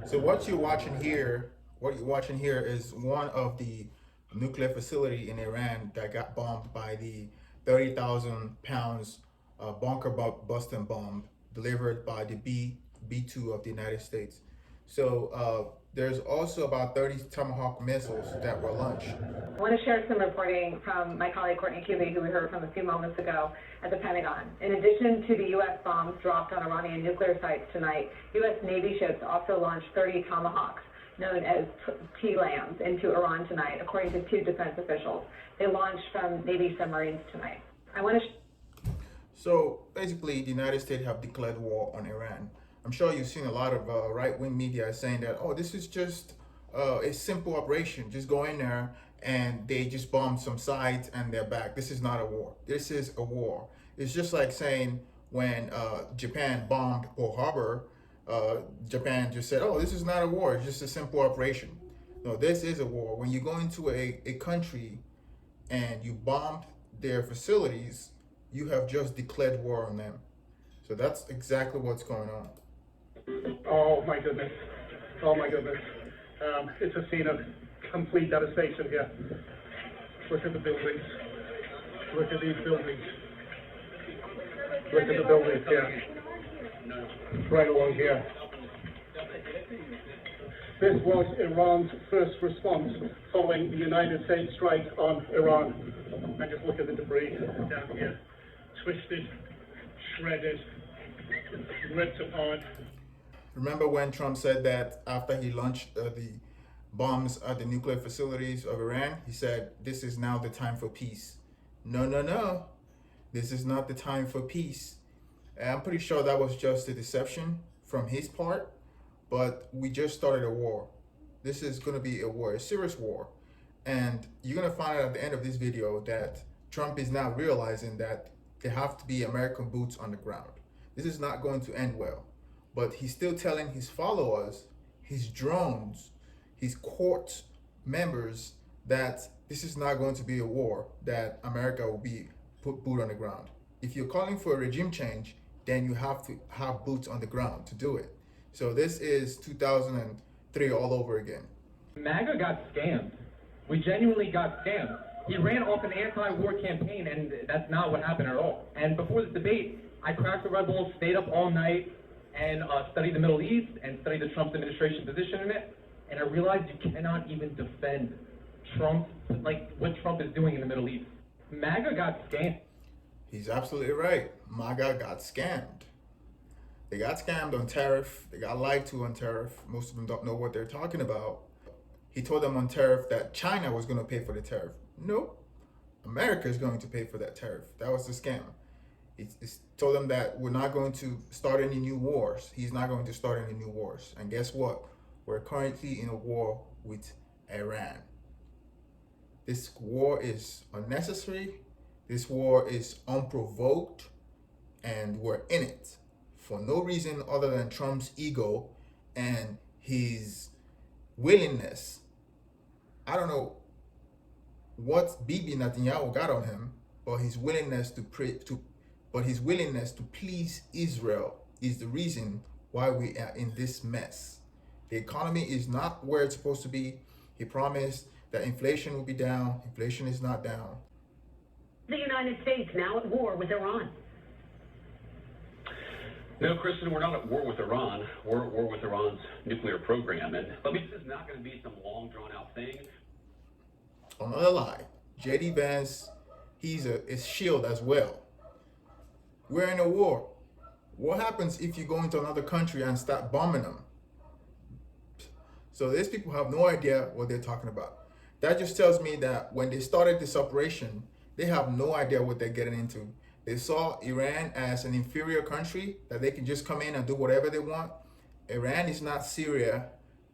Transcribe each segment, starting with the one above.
So what you're watching here is one of the nuclear facility in Iran that got bombed by the 30,000 pounds bunker busting bomb delivered by the B2 of the United States. So there's also about 30 Tomahawk missiles that were launched. I want to share some reporting from my colleague Courtney Kuby, who we heard from a few moments ago at the Pentagon. In addition to the U.S. bombs dropped on Iranian nuclear sites tonight, U.S. Navy ships also launched 30 Tomahawks, known as T-LAMs, into Iran tonight, according to two defense officials. They launched from Navy submarines tonight. I want to. So basically, the United States have declared war on Iran. I'm sure you've seen a lot of right-wing media saying that, oh, this is just a simple operation. Just go in there and they just bomb some sites and they're back. This is not a war. This is a war. It's just like saying when Japan bombed Pearl Harbor, Japan just said, oh, this is not a war. It's just a simple operation. No, this is a war. When you go into a country and you bomb their facilities, you have just declared war on them. So that's exactly what's going on. Oh my goodness. Oh my goodness. It's a scene of complete devastation here. Look at the buildings. Look at these buildings. Look at the buildings here. Right along here. This was Iran's first response following the United States strike on Iran. And just look at the debris down here. Twisted, shredded, ripped apart. Remember when Trump said that after he launched the bombs at the nuclear facilities of Iran, he said, this is now the time for peace. No, no, no. This is not the time for peace. And I'm pretty sure that was just a deception from his part, but we just started a war. This is going to be a war, a serious war. And you're going to find out at the end of this video that Trump is now realizing that there have to be American boots on the ground. This is not going to end well. But he's still telling his followers, his drones, his court members that this is not going to be a war, that America will be put boot on the ground. If you're calling for a regime change, then you have to have boots on the ground to do it. So this is 2003 all over again. MAGA got scammed. We genuinely got scammed. He ran off an anti-war campaign, and that's not what happened at all. And before this debate, I cracked the Red Bull, stayed up all night, and studied the Middle East and studied the Trump administration position in it, and I realized you cannot even defend Trump, like what Trump is doing in the Middle East. MAGA got scammed. He's absolutely right. MAGA got scammed. They got scammed on tariff. They got lied to on tariff. Most of them don't know what they're talking about. He told them on tariff that China was going to pay for the tariff. Nope. America is going to pay for that tariff. That was the scam. It's told them that we're not going to start any new wars. He's not going to start any new wars. And guess what? We're currently in a war with Iran. This war is unnecessary. This war is unprovoked. And we're in it for no reason other than Trump's ego and his willingness. I don't know what Bibi Netanyahu got on him, but his willingness to please Israel is the reason why we are in this mess. The economy is not where it's supposed to be. He promised that inflation will be down. Inflation is not down. The United States now at war with Iran. No, Kristen, we're not at war with Iran. We're at war with Iran's nuclear program. And let me, this is not going to be some long, drawn-out thing. Another lie. J.D. Vance, he's a shield as well. We're in a war. What happens if you go into another country and start bombing them? So these people have no idea what they're talking about. That just tells me that when they started this operation, they have no idea what they're getting into. They saw Iran as an inferior country that they can just come in and do whatever they want. Iran is not Syria.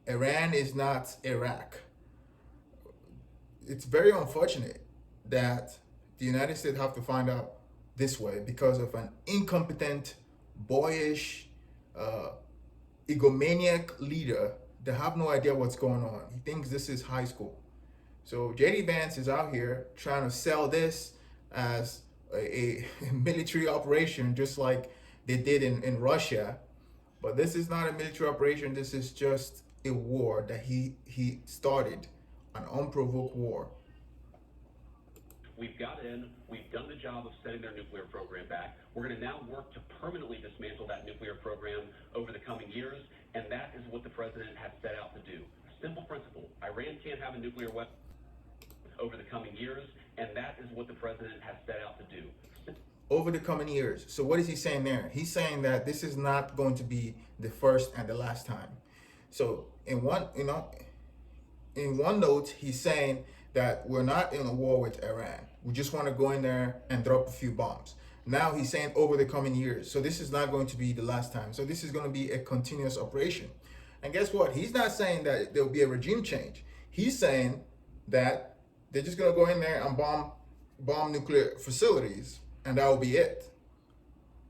Iran is not Iraq. It's very unfortunate that the United States have to find out this way because of an incompetent, boyish, egomaniac leader that have no idea what's going on. He thinks this is high school. So JD Vance is out here trying to sell this as a military operation, just like they did in Russia. But this is not a military operation. This is just a war that he started, an unprovoked war. We've got in, we've done the job of setting their nuclear program back. We're going to now work to permanently dismantle that nuclear program over the coming years, and that is what the president has set out to do. Simple principle. Iran can't have a nuclear weapon over the coming years, and that is what the president has set out to do. Over the coming years. So what is he saying there? He's saying that this is not going to be the first and the last time. So in one note, he's saying that we're not in a war with Iran. We just want to go in there and drop a few bombs. Now he's saying over the coming years. So this is not going to be the last time. So this is going to be a continuous operation. And guess what? He's not saying that there will be a regime change. He's saying that they're just going to go in there and bomb nuclear facilities, and that will be it.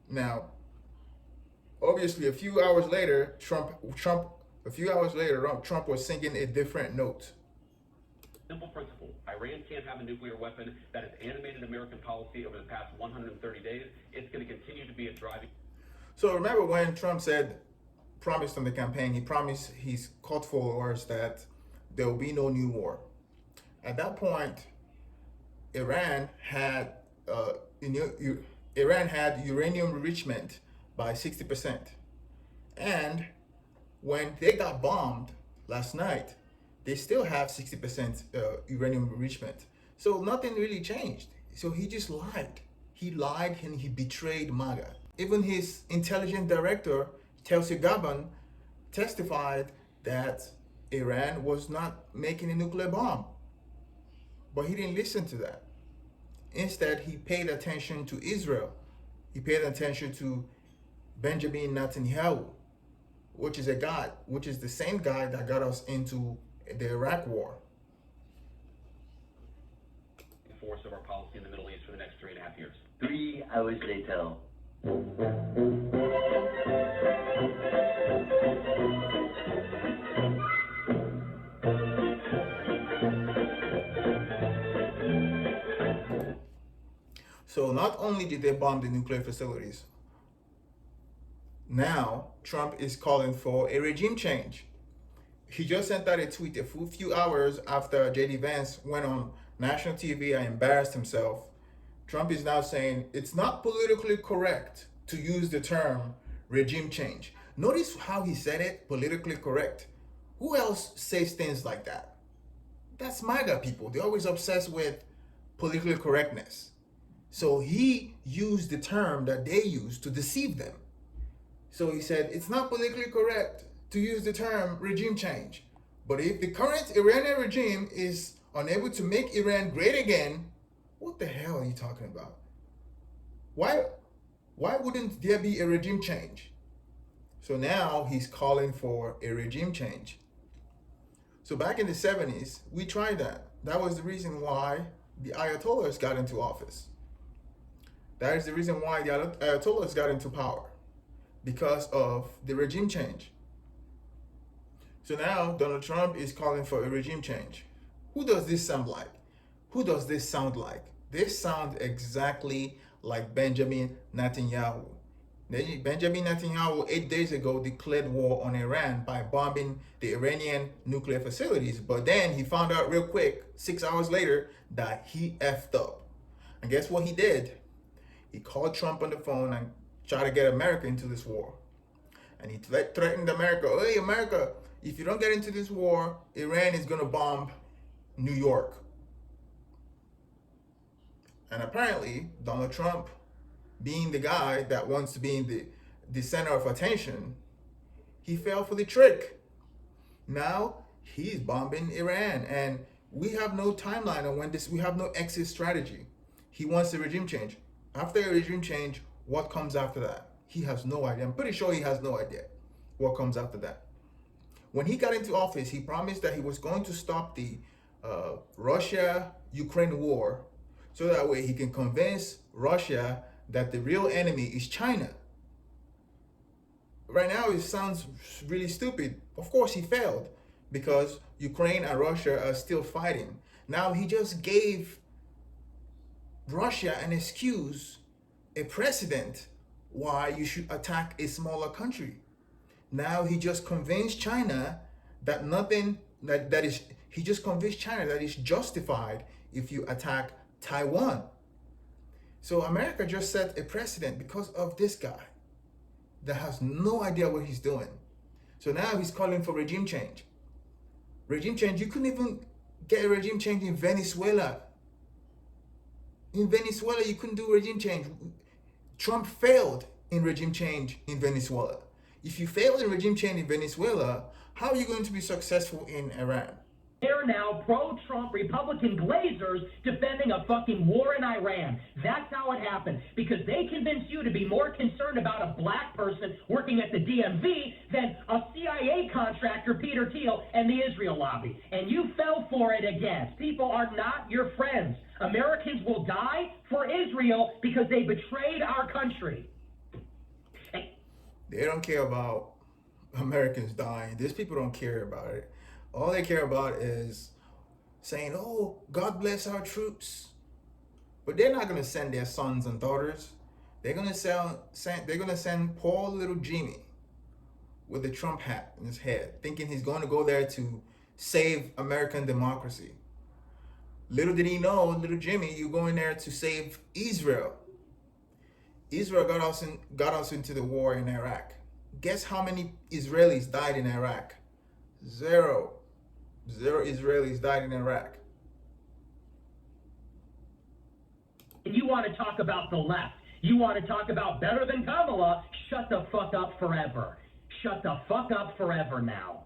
Now, obviously, a few hours later, Trump was singing a different note. Simple principle. Iran can't have a nuclear weapon. That has animated American policy over the past 130 days. It's going to continue to be a driving. So remember when Trump promised on the campaign, he promised his cult followers that there will be no new war. At that point, Iran had uranium enrichment by 60%. And when they got bombed last night, they still have 60% uranium enrichment. So nothing really changed. So he just lied. He lied and he betrayed MAGA. Even his intelligence director, Tulsi Gabbard, testified that Iran was not making a nuclear bomb. But he didn't listen to that. Instead, he paid attention to Israel. He paid attention to Benjamin Netanyahu, which is the same guy that got us into the Iraq war. Force of our policy in the Middle East for the next 3.5 years. 3 hours later. So not only did they bomb the nuclear facilities, now Trump is calling for a regime change. He just sent out a tweet a few hours after JD Vance went on national TV and embarrassed himself. Trump is now saying it's not politically correct to use the term regime change. Notice how he said it, politically correct. Who else says things like that? That's MAGA people. They're always obsessed with political correctness. So he used the term that they use to deceive them. So he said, it's not politically correct to use the term regime change. But if the current Iranian regime is unable to make Iran great again, what the hell are you talking about? Why wouldn't there be a regime change? So now he's calling for a regime change. So back in the 70s, we tried that. That was the reason why the Ayatollahs got into office. That is the reason why the Ayatollahs got into power, because of the regime change. So now Donald Trump is calling for a regime change. Who does this sound like? Who does this sound like? This sounds exactly like Benjamin Netanyahu. Benjamin Netanyahu 8 days ago declared war on Iran by bombing the Iranian nuclear facilities. But then he found out real quick, 6 hours later, that he effed up. And guess what he did? He called Trump on the phone and tried to get America into this war. And he threatened America, hey, America, if you don't get into this war, Iran is going to bomb New York. And apparently, Donald Trump, being the guy that wants to be in the center of attention, he fell for the trick. Now, he's bombing Iran. And we have no timeline on when we have no exit strategy. He wants a regime change. After a regime change, what comes after that? He has no idea. I'm pretty sure he has no idea. what comes after that. When he got into office, he promised that he was going to stop the Russia-Ukraine war, so that way he can convince Russia that the real enemy is China. Right now, it sounds really stupid. Of course, he failed because Ukraine and Russia are still fighting. Now, he just gave Russia an excuse, a precedent why you should attack a smaller country. Now, he just convinced China that he just convinced China that it's justified if you attack Taiwan. So America just set a precedent because of this guy that has no idea what he's doing. So now he's calling for regime change. Regime change, you couldn't even get a regime change in Venezuela. In Venezuela, you couldn't do regime change. Trump failed in regime change in Venezuela. If you fail in regime change in Venezuela, how are you going to be successful in Iran? They're now pro-Trump Republican glazers defending a fucking war in Iran. That's how it happened. Because they convinced you to be more concerned about a black person working at the DMV than a CIA contractor, Peter Thiel, and the Israel lobby. And you fell for it again. People are not your friends. Americans will die for Israel because they betrayed our country. They don't care about Americans dying. These people don't care about it. All they care about is saying, oh, God bless our troops. But they're not going to send their sons and daughters. They're going to send poor little Jimmy with a Trump hat in his head, thinking he's going to go there to save American democracy. Little did he know, little Jimmy, you're going there to save Israel. Israel got us into the war in Iraq. Guess how many Israelis died in Iraq? Zero. Zero Israelis died in Iraq. And you want to talk about the left. You want to talk about better than Kamala. Shut the fuck up forever. Shut the fuck up forever now.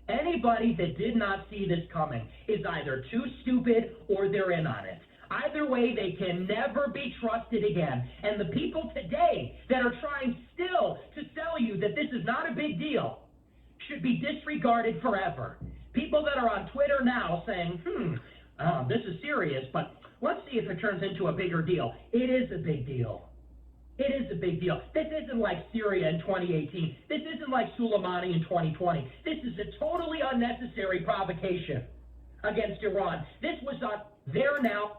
Anybody that did not see this coming is either too stupid or they're in on it. Either way, they can never be trusted again. And the people today that are trying still to sell you that this is not a big deal should be disregarded forever. People that are on Twitter now saying, this is serious, but let's see if it turns into a bigger deal. It is a big deal. It is a big deal. This isn't like Syria in 2018. This isn't like Soleimani in 2020. This is a totally unnecessary provocation against Iran. This was a there now,